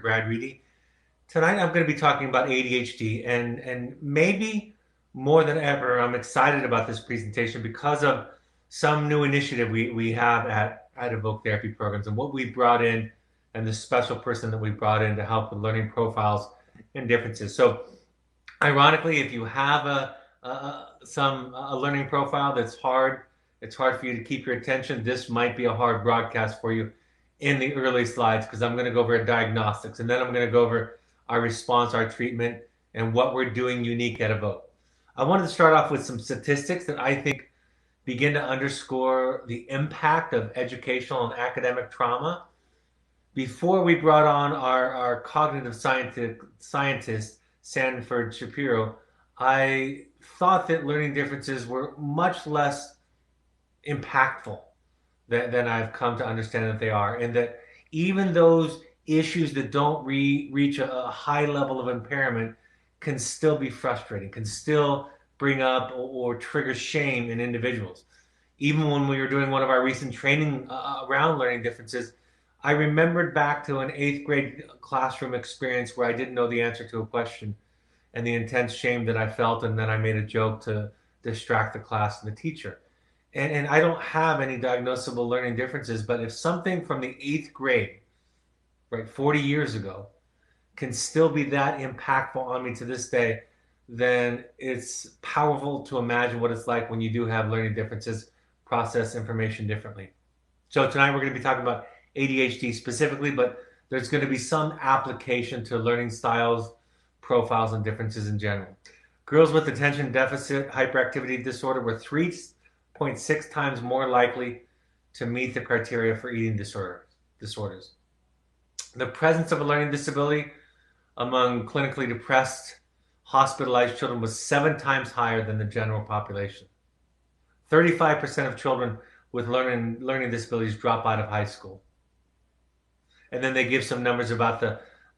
Brad Reedy. Tonight I'm going to be talking about ADHD, and maybe more than ever, I'm excited about this presentation because of some new initiative we have at Evoke Therapy Programs and what we brought in and the special person that we brought in to help with learning profiles and differences. So ironically, if you have a learning profile that's hard, it's hard for you to keep your attention. This might be a hard broadcast for you in the early slides because I'm going to go over diagnostics and then I'm going to go over our response, our treatment, and what we're doing unique at Evoke. I wanted to start off with some statistics that I think begin to underscore the impact of educational and academic trauma. Before we brought on our cognitive scientist, Sanford Shapiro, I thought that learning differences were much less impactful than I've come to understand that they are. And that even those issues that don't reach a high level of impairment can still be frustrating, can still bring up or trigger shame in individuals. Even when we were doing one of our recent training around learning differences, I remembered back to an 8th grade classroom experience where I didn't know the answer to a question and the intense shame that I felt, and then I made a joke to distract the class and the teacher. And I don't have any diagnosable learning differences, but if something from the 8th grade, right, 40 years ago, can still be that impactful on me to this day, then it's powerful to imagine what it's like when you do have learning differences, process information differently. So tonight we're going to be talking about ADHD specifically, but there's going to be some application to learning styles, profiles, and differences in general. Girls with attention deficit hyperactivity disorder were 3.6 times more likely to meet the criteria for eating disorders. The presence of a learning disability among clinically depressed, hospitalized children was 7 times higher than the general population. 35% of children with learning disabilities drop out of high school. And then they give some numbers about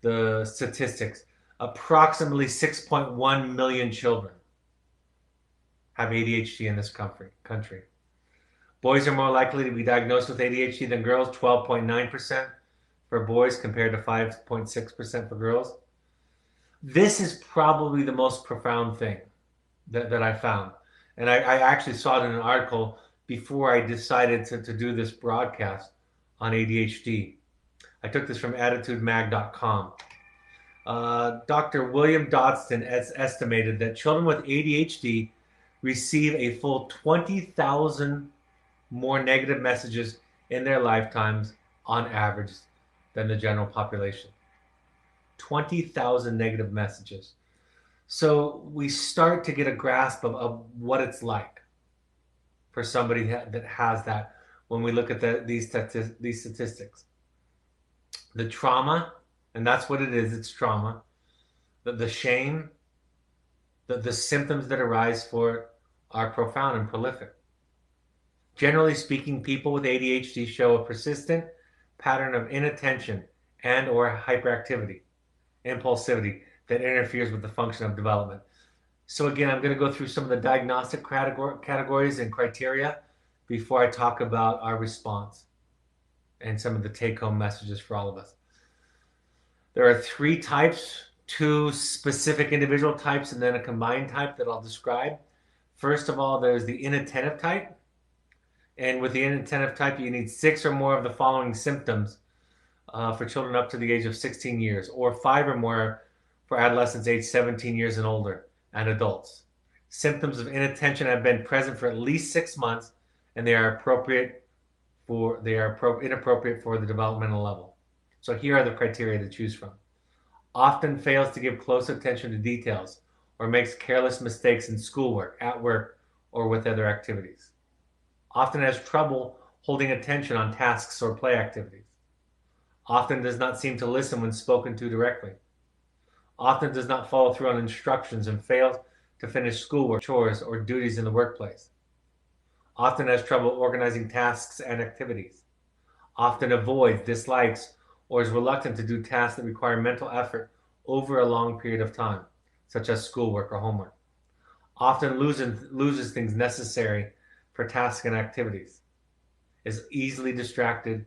the statistics. Approximately 6.1 million children have ADHD in this country. Boys are more likely to be diagnosed with ADHD than girls, 12.9% for boys compared to 5.6% for girls. This is probably the most profound thing that I found. And I actually saw it in an article before I decided to do this broadcast on ADHD. I took this from AttitudeMag.com. Dr. William Dodson has estimated that children with ADHD receive a full 20,000 more negative messages in their lifetimes on average than the general population. 20,000 negative messages. So we start to get a grasp of what it's like for somebody that has that when we look at these statistics. The trauma, and that's what it is, it's trauma. The shame, the symptoms that arise for it are profound and prolific. Generally speaking, people with ADHD show a persistent pattern of inattention and or hyperactivity, impulsivity that interferes with the function of development. So again, I'm going to go through some of the diagnostic categories and criteria before I talk about our response and some of the take-home messages for all of us. There are 3 types, 2 specific individual types, and then a combined type that I'll describe. First of all, there's the inattentive type. And with the inattentive type, you need 6 or more of the following symptoms for children up to the age of 16 years, or 5 or more for adolescents aged 17 years and older, and adults. Symptoms of inattention have been present for at least 6 months, and they are inappropriate for the developmental level. So here are the criteria to choose from. Often fails to give close attention to details or makes careless mistakes in schoolwork, at work, or with other activities. Often has trouble holding attention on tasks or play activities. Often does not seem to listen when spoken to directly. Often does not follow through on instructions and fails to finish schoolwork, chores, or duties in the workplace. Often has trouble organizing tasks and activities. Often avoids, dislikes, or is reluctant to do tasks that require mental effort over a long period of time, such as schoolwork or homework. Often loses things necessary for tasks and activities. Is easily distracted,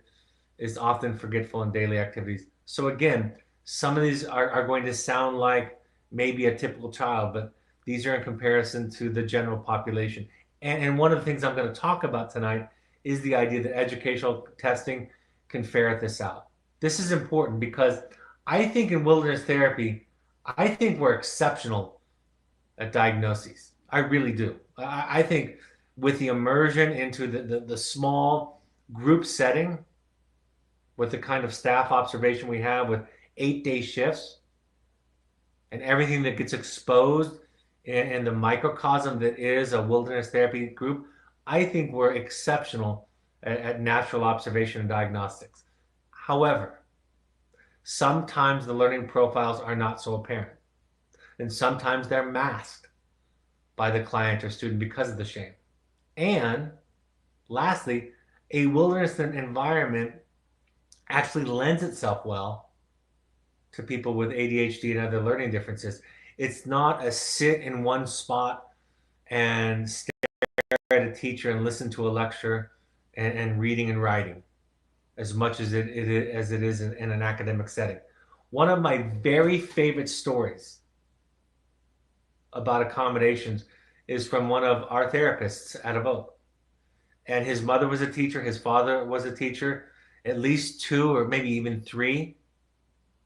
is often forgetful in daily activities. So again, Some of these are going to sound like maybe a typical child, but these are in comparison to the general population. And one of the things I'm going to talk about tonight is the idea that educational testing can ferret this out. This is important because I think in wilderness therapy, I think we're exceptional at diagnoses. I really do. I think with the immersion into the small group setting, with the kind of staff observation we have with 8-day shifts and everything that gets exposed in the microcosm that is a wilderness therapy group, I think we're exceptional at natural observation and diagnostics. However, sometimes the learning profiles are not so apparent, and sometimes they're masked by the client or student because of the shame. And lastly, a wilderness environment actually lends itself well to people with ADHD and other learning differences. It's not a sit in one spot and stare at a teacher and listen to a lecture and reading and writing as much as it is in an academic setting. One of my very favorite stories about accommodations is from one of our therapists at Evoke. And his mother was a teacher, his father was a teacher, at least 2 or maybe even 3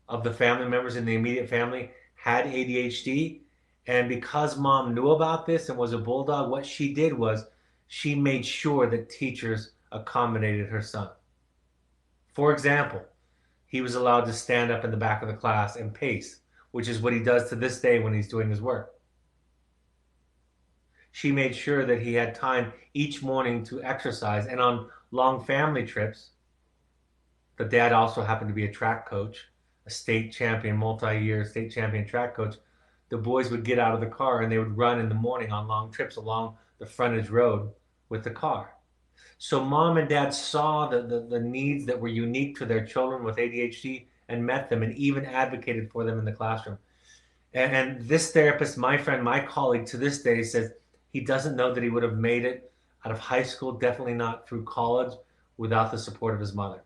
of the family members in the immediate family had ADHD. And because mom knew about this and was a bulldog, what she did was she made sure that teachers accommodated her son. For example, he was allowed to stand up in the back of the class and pace, which is what he does to this day when he's doing his work. She made sure that he had time each morning to exercise. And on long family trips, the dad also happened to be a track coach, a state champion, multi-year state champion track coach. The boys would get out of the car and they would run in the morning on long trips along the frontage road with the car. So mom and dad saw the needs that were unique to their children with ADHD and met them and even advocated for them in the classroom. And this therapist, my friend, my colleague to this day says he doesn't know that he would have made it out of high school, definitely not through college, without the support of his mother.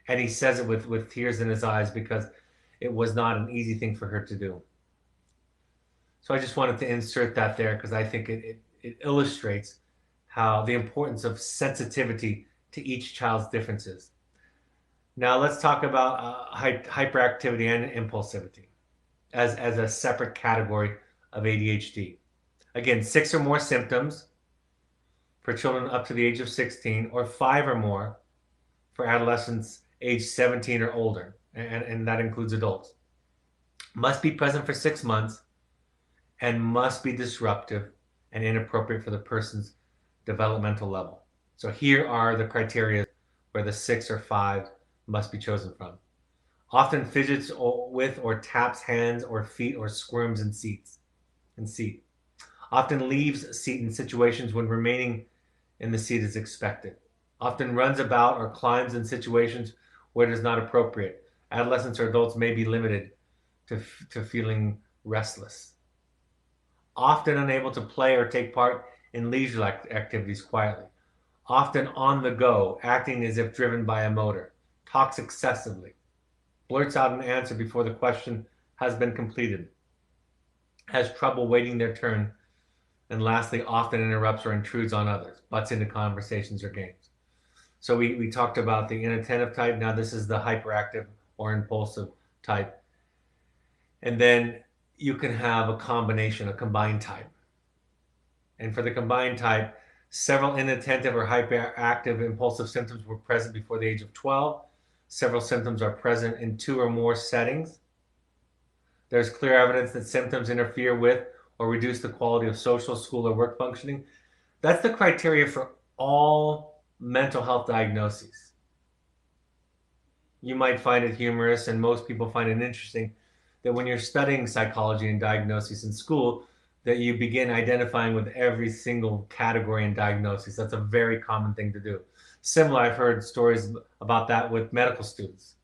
And he says it with tears in his eyes because it was not an easy thing for her to do. So I just wanted to insert that there because I think it illustrates how the importance of sensitivity to each child's differences. Now let's talk about hyperactivity and impulsivity as a separate category of ADHD. Again, 6 or more symptoms for children up to the age of 16, or 5 or more for adolescents age 17 or older, and that includes adults. Must be present for 6 months and must be disruptive and inappropriate for the person's developmental level. So here are the criteria where the 6 or 5 must be chosen from. Often fidgets with or taps hands or feet or squirms in seat. Often leaves seat in situations when remaining in the seat is expected. Often runs about or climbs in situations where it is not appropriate. Adolescents or adults may be limited to feeling restless. Often unable to play or take part in leisure activities quietly. Often on the go, acting as if driven by a motor. Talks excessively. Blurts out an answer before the question has been completed. Has trouble waiting their turn. And lastly, often interrupts or intrudes on others. Butts into conversations or games. So we talked about the inattentive type. Now this is the hyperactive or impulsive type. And then you can have a combination, a combined type. And for the combined type, several inattentive or hyperactive impulsive symptoms were present before the age of 12. Several symptoms are present in 2 or more settings. There's clear evidence that symptoms interfere with or reduce the quality of social, school, or work functioning. That's the criteria for all mental health diagnoses. You might find it humorous, and most people find it interesting, that when you're studying psychology and diagnoses in school, that you begin identifying with every single category and diagnosis. That's a very common thing to do. Similar, I've heard stories about that with medical students.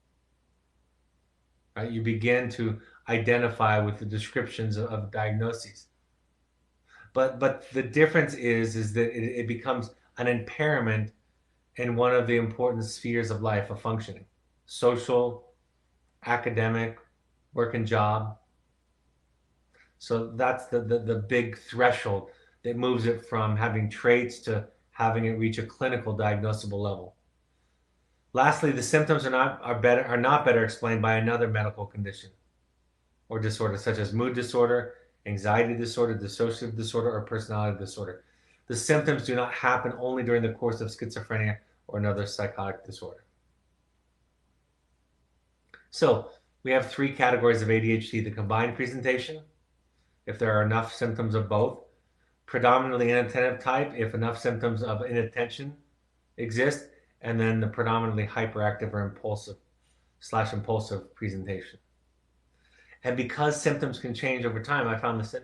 Right? You begin to identify with the descriptions of diagnoses. But the difference is that it becomes an impairment in one of the important spheres of life, of functioning: social, academic, work and job. So that's the big threshold that moves it from having traits to having it reach a clinical diagnosable level. Lastly, the symptoms are not better explained by another medical condition or disorder, such as mood disorder, anxiety disorder, dissociative disorder, or personality disorder. The symptoms do not happen only during the course of schizophrenia or another psychotic disorder. So we have three categories of ADHD: the combined presentation, if there are enough symptoms of both; predominantly inattentive type, if enough symptoms of inattention exist; and then the predominantly hyperactive or impulsive presentation. And because symptoms can change over time, I found this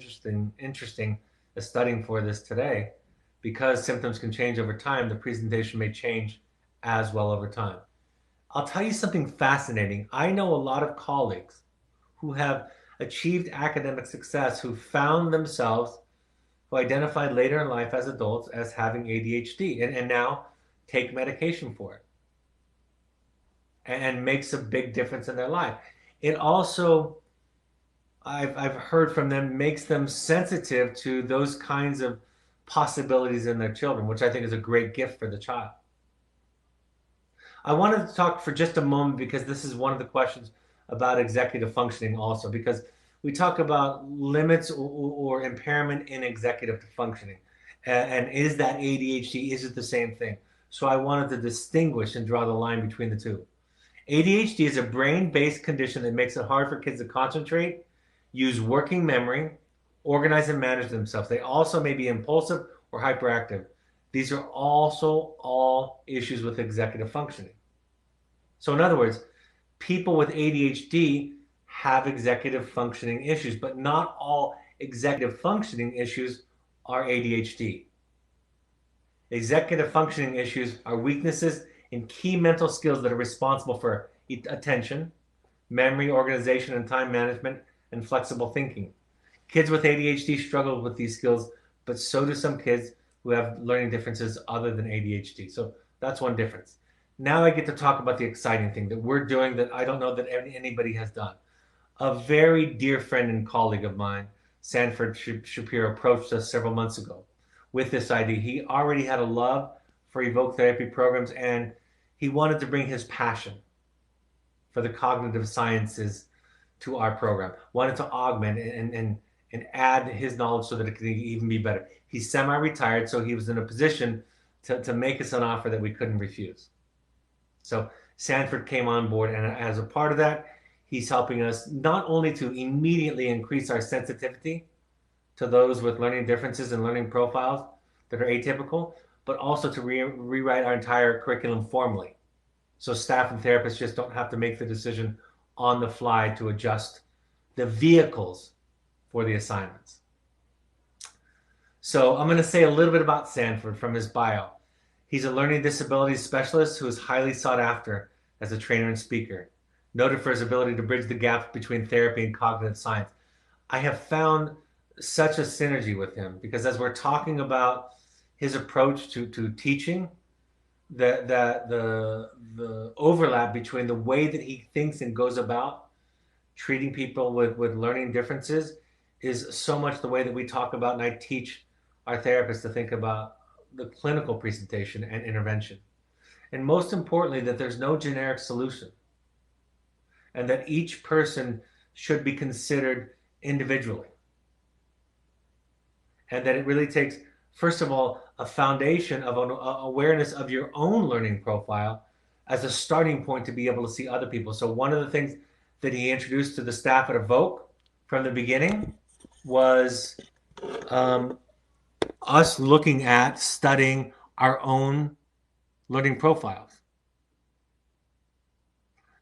interesting as studying for this today. Because symptoms can change over time, the presentation may change as well over time. I'll tell you something fascinating. I know a lot of colleagues who have achieved academic success who found themselves, who identified later in life as adults as having ADHD and now take medication for it and makes a big difference in their life. It also, I've heard from them, makes them sensitive to those kinds of possibilities in their children, which I think is a great gift for the child. I wanted to talk for just a moment because this is one of the questions about executive functioning also, because we talk about limits or impairment in executive functioning. And is that ADHD? Is it the same thing? So I wanted to distinguish and draw the line between the two. ADHD is a brain-based condition that makes it hard for kids to concentrate, use working memory, organize and manage themselves. They also may be impulsive or hyperactive. These are also all issues with executive functioning. So in other words, people with ADHD have executive functioning issues, but not all executive functioning issues are ADHD. Executive functioning issues are weaknesses in key mental skills that are responsible for attention, memory, organization, and time management, and flexible thinking. Kids with ADHD struggle with these skills, but so do some kids who have learning differences other than ADHD. So that's one difference. Now I get to talk about the exciting thing that we're doing that I don't know that anybody has done. A very dear friend and colleague of mine, Sanford Shapiro, approached us several months ago with this idea. He already had a love for evoke therapy programs, and he wanted to bring his passion for the cognitive sciences to our program, wanted to augment and add his knowledge so that it could even be better. He's semi-retired, so he was in a position to make us an offer that we couldn't refuse. So Sanford came on board, and as a part of that, he's helping us not only to immediately increase our sensitivity to those with learning differences and learning profiles that are atypical, but also to rewrite our entire curriculum formally. So staff and therapists just don't have to make the decision on the fly to adjust the vehicles for the assignments. So I'm going to say a little bit about Sanford from his bio. He's a learning disabilities specialist who is highly sought after as a trainer and speaker, noted for his ability to bridge the gap between therapy and cognitive science. I have found such a synergy with him because as we're talking about his approach to teaching, the overlap between the way that he thinks and goes about treating people with learning differences is so much the way that we talk about, and I teach our therapists to think about the clinical presentation and intervention. And most importantly, that there's no generic solution and that each person should be considered individually. And that it really takes, first of all, a foundation of an awareness of your own learning profile as a starting point to be able to see other people. So one of the things that he introduced to the staff at Evoke from the beginning was us looking at studying our own learning profiles.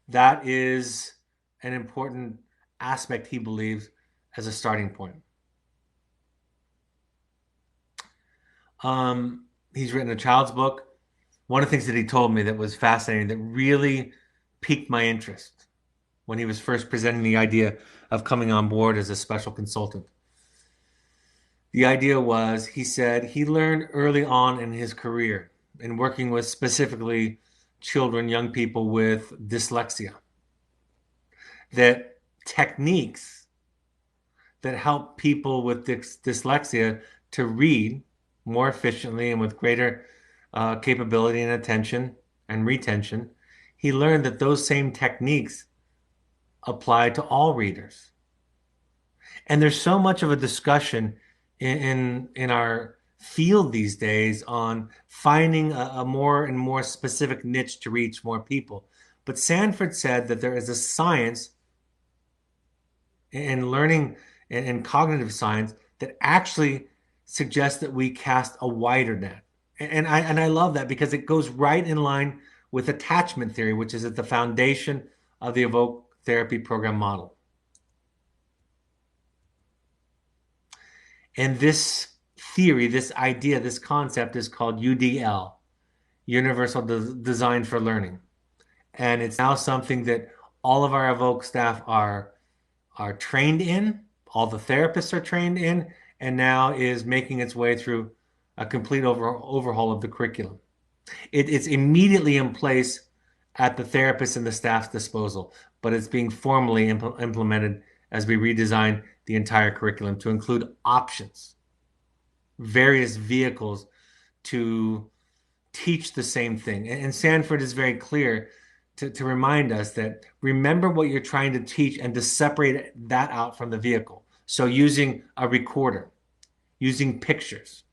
That is an important aspect, he believes, as a starting point. He's written a child's book. One of the things that he told me that was fascinating, that really piqued my interest when he was first presenting the idea of coming on board as a special consultant. The idea was, he said, he learned early on in his career in working with specifically children, young people with dyslexia, that techniques that help people with dyslexia to read more efficiently and with greater capability and attention and retention, he learned that those same techniques apply to all readers. And there's so much of a discussion in our field these days on finding a more and more specific niche to reach more people. But Sanford said that there is a science in learning and cognitive science that actually suggests that we cast a wider net. And I love that because it goes right in line with attachment theory, which is at the foundation of the Evoke therapy program model. And this theory, this idea, this concept is called UDL, Universal Design for Learning. And it's now something that all of our Evoke staff are trained in, all the therapists are trained in, and now is making its way through a complete overhaul of the curriculum. It's immediately in place at the therapist and the staff's disposal, but it's being formally implemented as we redesign the entire curriculum to include options, various vehicles to teach the same thing. And Sanford is very clear to remind us that remember what you're trying to teach and to separate that out from the vehicle. So using a recorder, using pictures,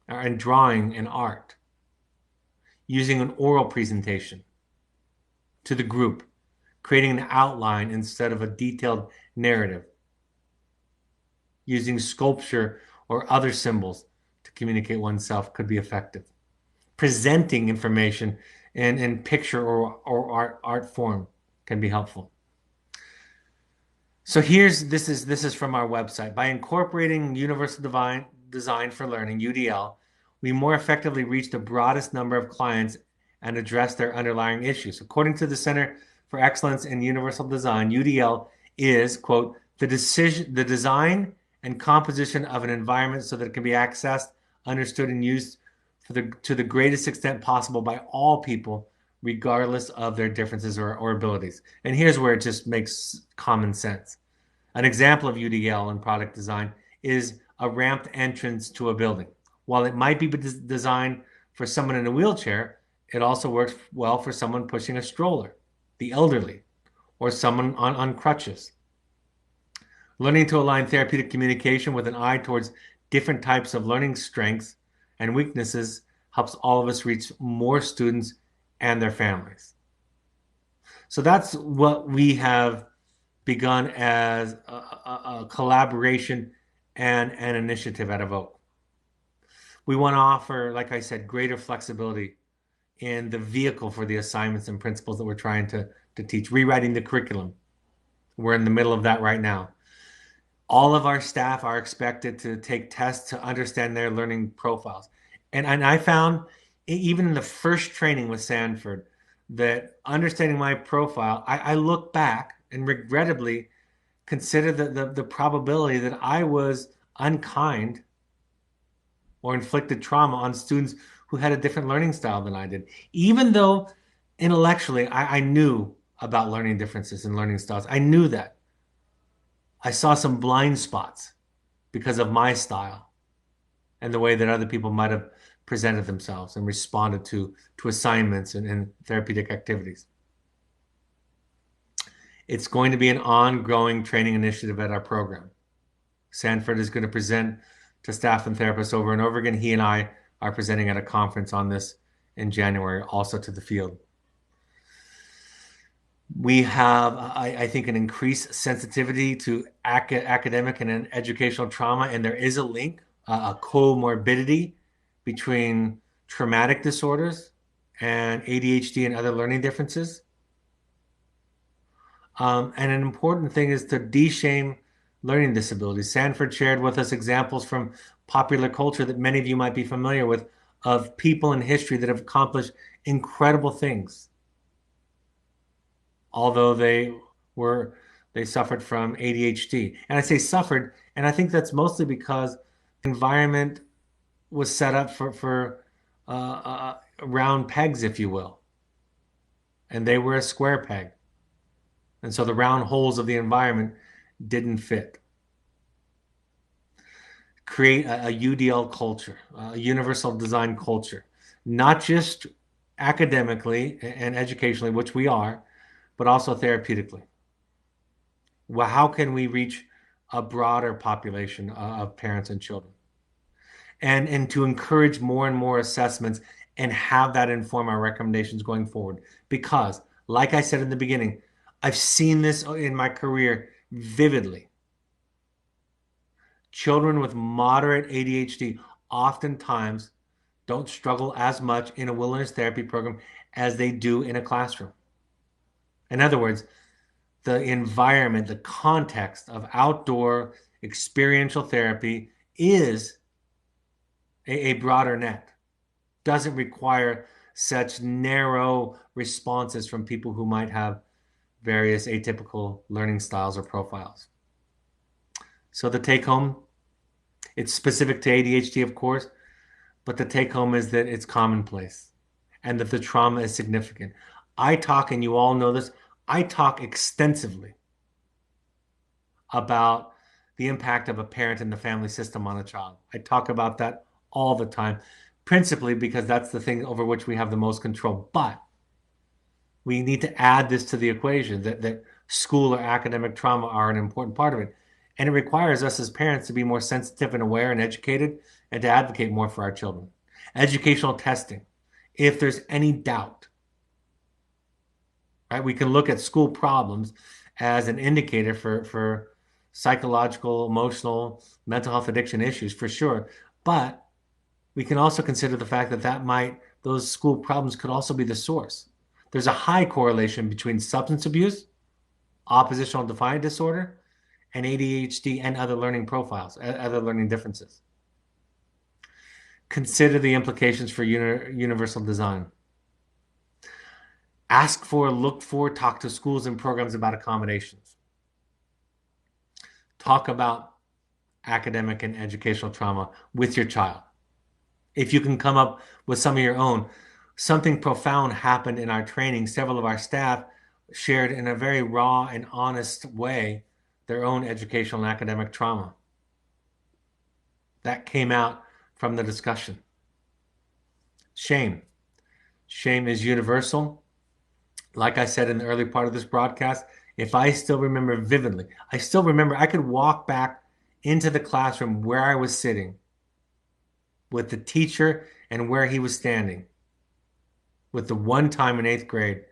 and drawing and art, using an oral presentation to the group, creating an outline instead of a detailed narrative, using sculpture or other symbols to communicate oneself could be effective. Presenting information in picture or art form can be helpful. So this is from our website. By incorporating Universal Design for Learning, UDL, we more effectively reach the broadest number of clients and address their underlying issues. According to the Center for Excellence in Universal Design, UDL is, quote, the design and composition of an environment so that it can be accessed, understood, and used to the greatest extent possible by all people, regardless of their differences or abilities. And here's where it just makes common sense. An example of UDL in product design is a ramped entrance to a building. While it might be designed for someone in a wheelchair, it also works well for someone pushing a stroller, the elderly, or someone on crutches. Learning to align therapeutic communication with an eye towards different types of learning strengths and weaknesses helps all of us reach more students and their families. So that's what we have begun as a collaboration and an initiative at Evoke. We want to offer, like I said, greater flexibility in the vehicle for the assignments and principles that we're trying to teach. Rewriting the curriculum. We're in the middle of that right now. All of our staff are expected to take tests to understand their learning profiles. And I found, even in the first training with Sanford, that understanding my profile, I look back and regrettably consider the probability that I was unkind or inflicted trauma on students who had a different learning style than I did. Even though intellectually I knew about learning differences and learning styles. I knew that. I saw some blind spots because of my style and the way that other people might have presented themselves and responded to assignments and therapeutic activities. It's going to be an ongoing training initiative at our program. Sanford is going to present to staff and therapists over and over again. He and I are presenting at a conference on this in January, also to the field. We have, I think, an increased sensitivity to academic and educational trauma, and there is a link, a comorbidity between traumatic disorders and ADHD and other learning differences. And an important thing is to de-shame learning disabilities. Sanford shared with us examples from popular culture that many of you might be familiar with of people in history that have accomplished incredible things, although they suffered from ADHD. And I say suffered, and I think that's mostly because the environment was set up for round pegs, if you will, and they were a square peg. And so the round holes of the environment didn't fit. Create a UDL culture, a universal design culture, not just academically and educationally, which we are, but also therapeutically. Well, how can we reach a broader population of parents and children? And to encourage more and more assessments and have that inform our recommendations going forward. Because, like I said in the beginning, I've seen this in my career vividly. Children with moderate ADHD oftentimes don't struggle as much in a wilderness therapy program as they do in a classroom. In other words, the environment, the context of outdoor experiential therapy is a broader net. Doesn't require such narrow responses from people who might have various atypical learning styles or profiles. So the take home, it's specific to ADHD, of course, but the take home is that it's commonplace and that the trauma is significant. I talk, and you all know this, I talk extensively about the impact of a parent and the family system on a child. I talk about that all the time, principally because that's the thing over which we have the most control. But we need to add this to the equation that school or academic trauma are an important part of it. And it requires us as parents to be more sensitive and aware and educated and to advocate more for our children. Educational testing. If there's any doubt, right, we can look at school problems as an indicator for psychological, emotional, mental health addiction issues for sure. But we can also consider the fact that those school problems could also be the source. There's a high correlation between substance abuse, oppositional defiant disorder, and ADHD and other learning profiles, other learning differences. Consider the implications for universal design. Ask for, look for, talk to schools and programs about accommodations. Talk about academic and educational trauma with your child. If you can come up with some of your own, something profound happened in our training. Several of our staff shared in a very raw and honest way their own educational and academic trauma. That came out from the discussion. Shame. Shame is universal. Like I said in the early part of this broadcast, if I still remember vividly, I could walk back into the classroom where I was sitting with the teacher and where he was standing. With the one time in 8th grade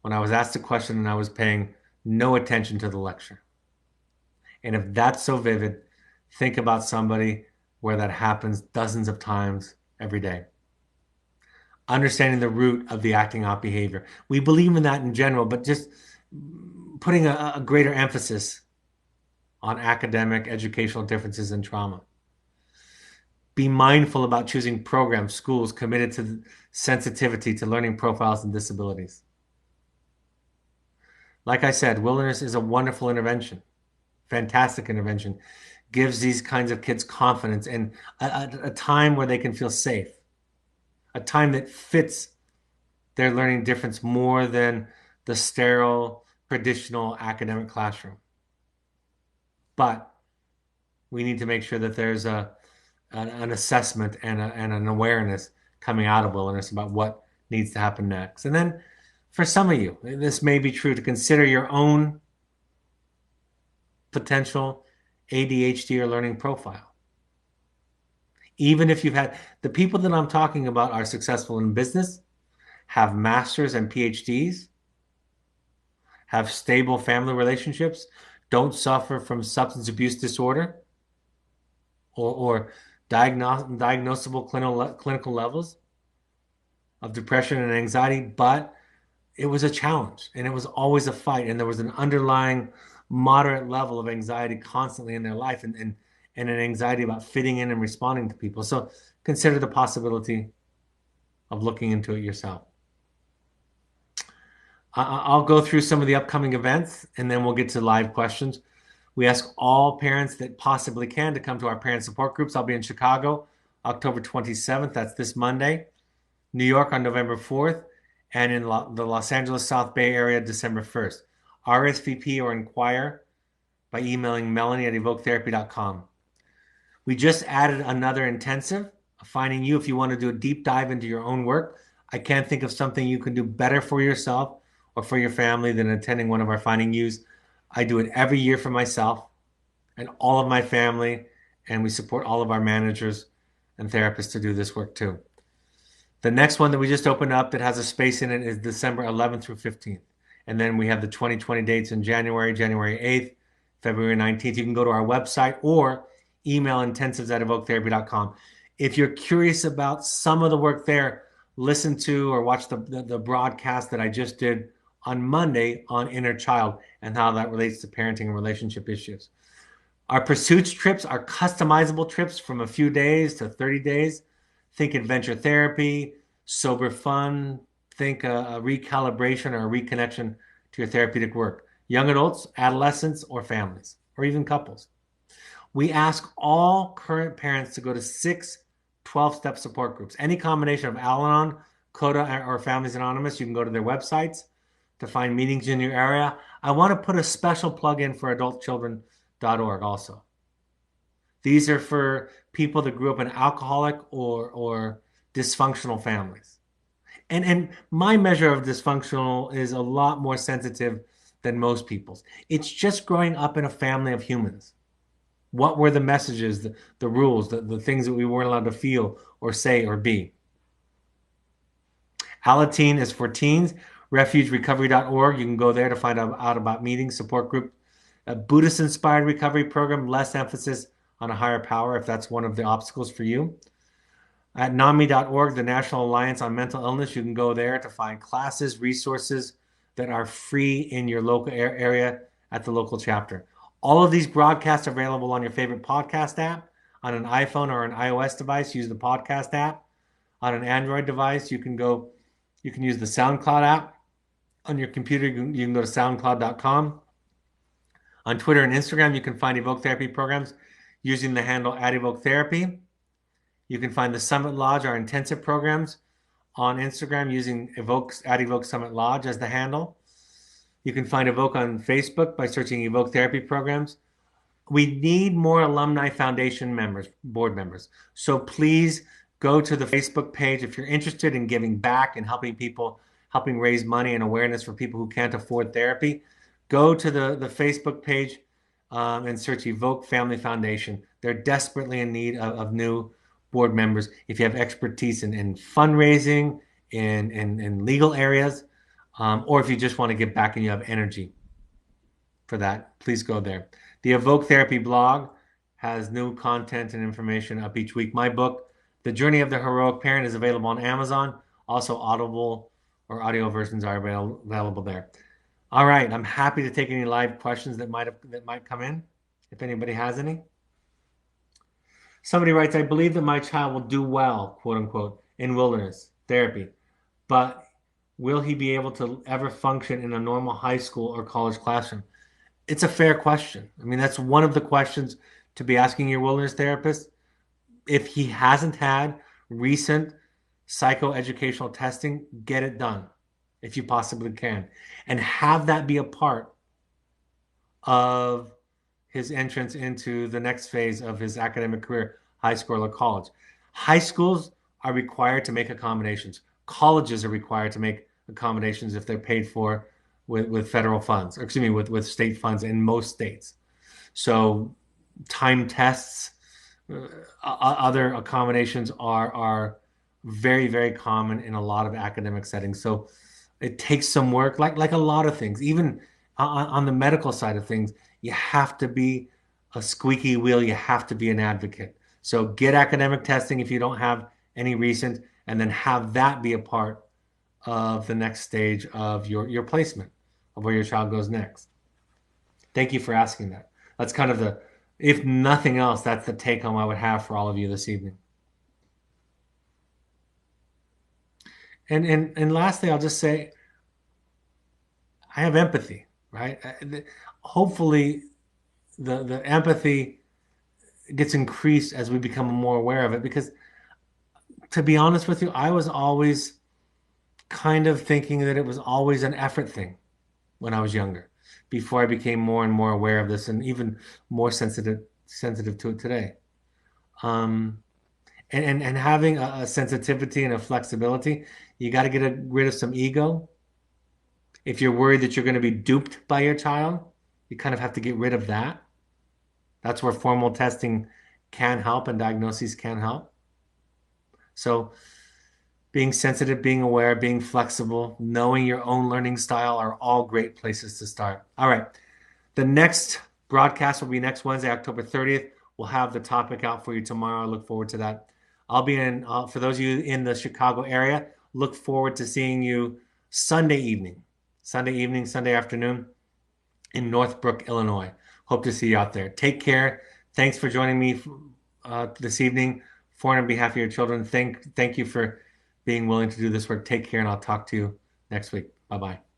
when I was asked a question and I was paying no attention to the lecture. And if that's so vivid, think about somebody where that happens dozens of times every day. Understanding the root of the acting out behavior. We believe in that in general, but just putting a greater emphasis on academic, educational differences and trauma. Be mindful about choosing programs, schools committed to sensitivity to learning profiles and disabilities. Like I said, wilderness is a wonderful intervention, fantastic intervention, gives these kinds of kids confidence and a time where they can feel safe, a time that fits their learning difference more than the sterile, traditional academic classroom. But we need to make sure that there's an assessment and an awareness coming out of wilderness about what needs to happen next. And then for some of you, this may be true, to consider your own potential ADHD or learning profile. Even if you've had, the people that I'm talking about are successful in business, have masters and PhDs, have stable family relationships, don't suffer from substance abuse disorder or diagnosable clinical levels of depression and anxiety, but it was a challenge and it was always a fight. And there was an underlying moderate level of anxiety constantly in their life and an anxiety about fitting in and responding to people. So consider the possibility of looking into it yourself. I'll go through some of the upcoming events and then we'll get to live questions. We ask all parents that possibly can to come to our parent support groups. I'll be in Chicago, October 27th. That's this Monday. New York on November 4th. And in the Los Angeles South Bay area, December 1st. RSVP or inquire by emailing melanie@evoketherapy.com. We just added another intensive, finding you if you want to do a deep dive into your own work. I can't think of something you can do better for yourself or for your family than attending one of our Finding Yous. I do it every year for myself and all of my family, and we support all of our managers and therapists to do this work too. The next one that we just opened up that has a space in it is December 11th through 15th. And then we have the 2020 dates in January 8th, February 19th. You can go to our website or email intensives@evoketherapy.com. If you're curious about some of the work there, listen to or watch the broadcast that I just did on Monday on inner child and how that relates to parenting and relationship issues. Our pursuits trips are customizable trips from a few days to 30 days. Think adventure therapy, sober fun, think a recalibration or a reconnection to your therapeutic work. Young adults, adolescents, or families, or even couples. We ask all current parents to go to 6 12-step support groups. Any combination of Al-Anon, CODA, or Families Anonymous, you can go to their websites to find meetings in your area. I want to put a special plug in for adultchildren.org also. These are for people that grew up in alcoholic or dysfunctional families. And my measure of dysfunctional is a lot more sensitive than most people's. It's just growing up in a family of humans. What were the messages, the rules, the things that we weren't allowed to feel or say or be? Alateen is for teens. RefugeRecovery.org. You can go there to find out about meetings, support group. A Buddhist-inspired recovery program, less emphasis on a higher power if that's one of the obstacles for you. At NAMI.org, the National Alliance on Mental Illness, you can go there to find classes, resources that are free in your local area at the local chapter. All of these broadcasts are available on your favorite podcast app. On an iPhone or an iOS device, use the podcast app. On an Android device, you can use the SoundCloud app. On your computer, you can go to soundcloud.com. On Twitter and Instagram, you can find Evoke Therapy programs using the handle @EvokeTherapy. You can find the Summit Lodge, our intensive programs, on Instagram using Evoke Summit Lodge as the handle. You can find Evoke on Facebook by searching Evoke Therapy programs. We need more Alumni Foundation members, board members. So please go to the Facebook page if you're interested in giving back and helping people, helping raise money and awareness for people who can't afford therapy. Go to the Facebook page and search Evoke Family Foundation. They're desperately in need of new board members. If you have expertise in fundraising, in legal areas, or if you just want to give back and you have energy for that, please go there. The Evoke Therapy blog has new content and information up each week. My book, The Journey of the Heroic Parent, is available on Amazon. Also, Audible or audio versions are available there. All right, I'm happy to take any live questions that might come in, if anybody has any. Somebody writes, I believe that my child will do well, quote unquote, in wilderness therapy, but will he be able to ever function in a normal high school or college classroom? It's a fair question. I mean, that's one of the questions to be asking your wilderness therapist. If he hasn't had recent psychoeducational testing, get it done if you possibly can, and have that be a part of his entrance into the next phase of his academic career, high school or college. High schools are required to make accommodations. Colleges are required to make accommodations if they're paid for with federal funds, or excuse me, with state funds in most states. So time tests, other accommodations are very, very common in a lot of academic settings. So it takes some work, like a lot of things. Even on the medical side of things, you have to be a squeaky wheel. You have to be an advocate. So get academic testing if you don't have any recent, and then have that be a part of the next stage of your placement of where your child goes next. Thank you for asking that. That's kind of if nothing else, that's the take home I would have for all of you this evening. And lastly, I'll just say, I have empathy, right? Hopefully the empathy gets increased as we become more aware of it, because to be honest with you, I was always kind of thinking that it was always an effort thing when I was younger. before I became more and more aware of this and even more sensitive to it today. Um, and having a sensitivity and a flexibility, you got to get rid of some ego. If you're worried that you're going to be duped by your child, you kind of have to get rid of that. That's where formal testing can help and diagnoses can help. So being sensitive, being aware, being flexible, knowing your own learning style are all great places to start. All right. The next broadcast will be next Wednesday, October 30th. We'll have the topic out for you tomorrow. I look forward to that. I'll be in, for those of you in the Chicago area, look forward to seeing you Sunday evening, Sunday afternoon in Northbrook, Illinois. Hope to see you out there. Take care. Thanks for joining me this evening. For and on behalf of your children, thank you for being willing to do this work. Take care, and I'll talk to you next week. Bye-bye.